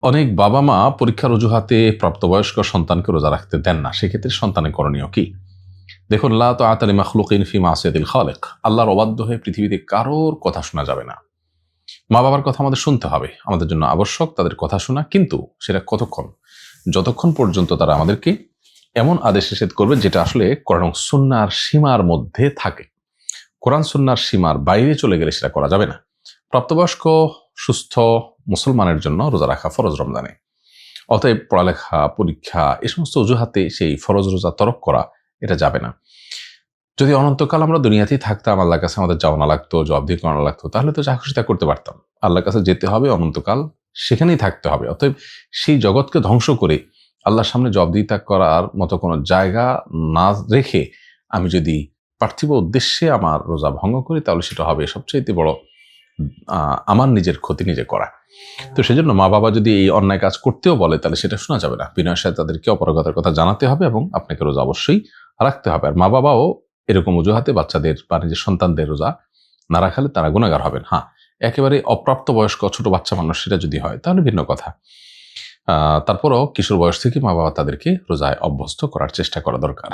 অনেক বাবা মা পরীক্ষার অজুহাতে প্রাপ্তবয়স্ক সন্তানকে রোজা রাখতে দেন না। সেক্ষেত্রে সন্তানের করণীয় কি? দেখুন, লা তাআতা লিমাখলুকিন ফি মাসিয়াতিল খালিক। আল্লাহর অবাধ্য হয়ে পৃথিবীতে কারোর কথা শোনা যাবে না। মা বাবার কথা আমাদের শুনতে হবে, আমাদের জন্য আবশ্যক তাদের কথা শোনা। কিন্তু সেটা কতক্ষণ? যতক্ষণ পর্যন্ত তারা আমাদেরকে এমন আদেশ নিষেধ করবে যেটা আসলে কোরআন এবং সুন্নাহর সীমার মধ্যে থাকে। কোরআন সুন্নাহর সীমার বাইরে চলে গেলে সেটা করা যাবে না। প্রাপ্তবয়স্ক সুস্থ মুসলমানের জন্য রোজা রাখা ফরজ রমজানে। অতএব পড়ালেখা, পরীক্ষা এ সমস্ত অজুহাতে সেই ফরজ রোজা তরক করা এটা যাবে না। যদি অনন্তকাল আমরা দুনিয়াতেই থাকতাম, আল্লাহর কাছে আমাদের যাওয়া না লাগতো, জবাবদিহি করা না লাগতো, তাহলে তো যা খুশি তা করতে পারতাম। আল্লাহর কাছে যেতে হবে, অনন্তকাল সেখানেই থাকতে হবে। অতএব সেই জগৎকে ধ্বংস করে আল্লাহর সামনে জবাবদিহিতা করার মতো কোনো জায়গা না রেখে আমি যদি পার্থিব উদ্দেশ্যে আমার রোজা ভঙ্গ করি, তাহলে সেটা হবে সবচেয়ে বড় আমার নিজের ক্ষতি নিজে করা। তো সেজন্য মা বাবা যদি এই অন্যায় কাজ করতেও বলে, তাহলে সেটা শোনা যাবে না। বিনয়ের সাথে তাদেরকে অপারগতার কথা জানাতে হবে এবং আপনাকে রোজা অবশ্যই রাখতে হবে। আর মা বাবাও এরকম অজুহাতে বাচ্চাদের বা নিজের সন্তানদের রোজা না রাখালে তারা গুনাহগার হবেন। হ্যাঁ, একেবারে অপ্রাপ্ত বয়স্ক ছোট বাচ্চা মানুষ সেটা যদি হয় তাহলে ভিন্ন কথা। তারপরও কিশোর বয়স থেকে মা বাবা তাদেরকে রোজায় অভ্যস্ত করার চেষ্টা করা দরকার।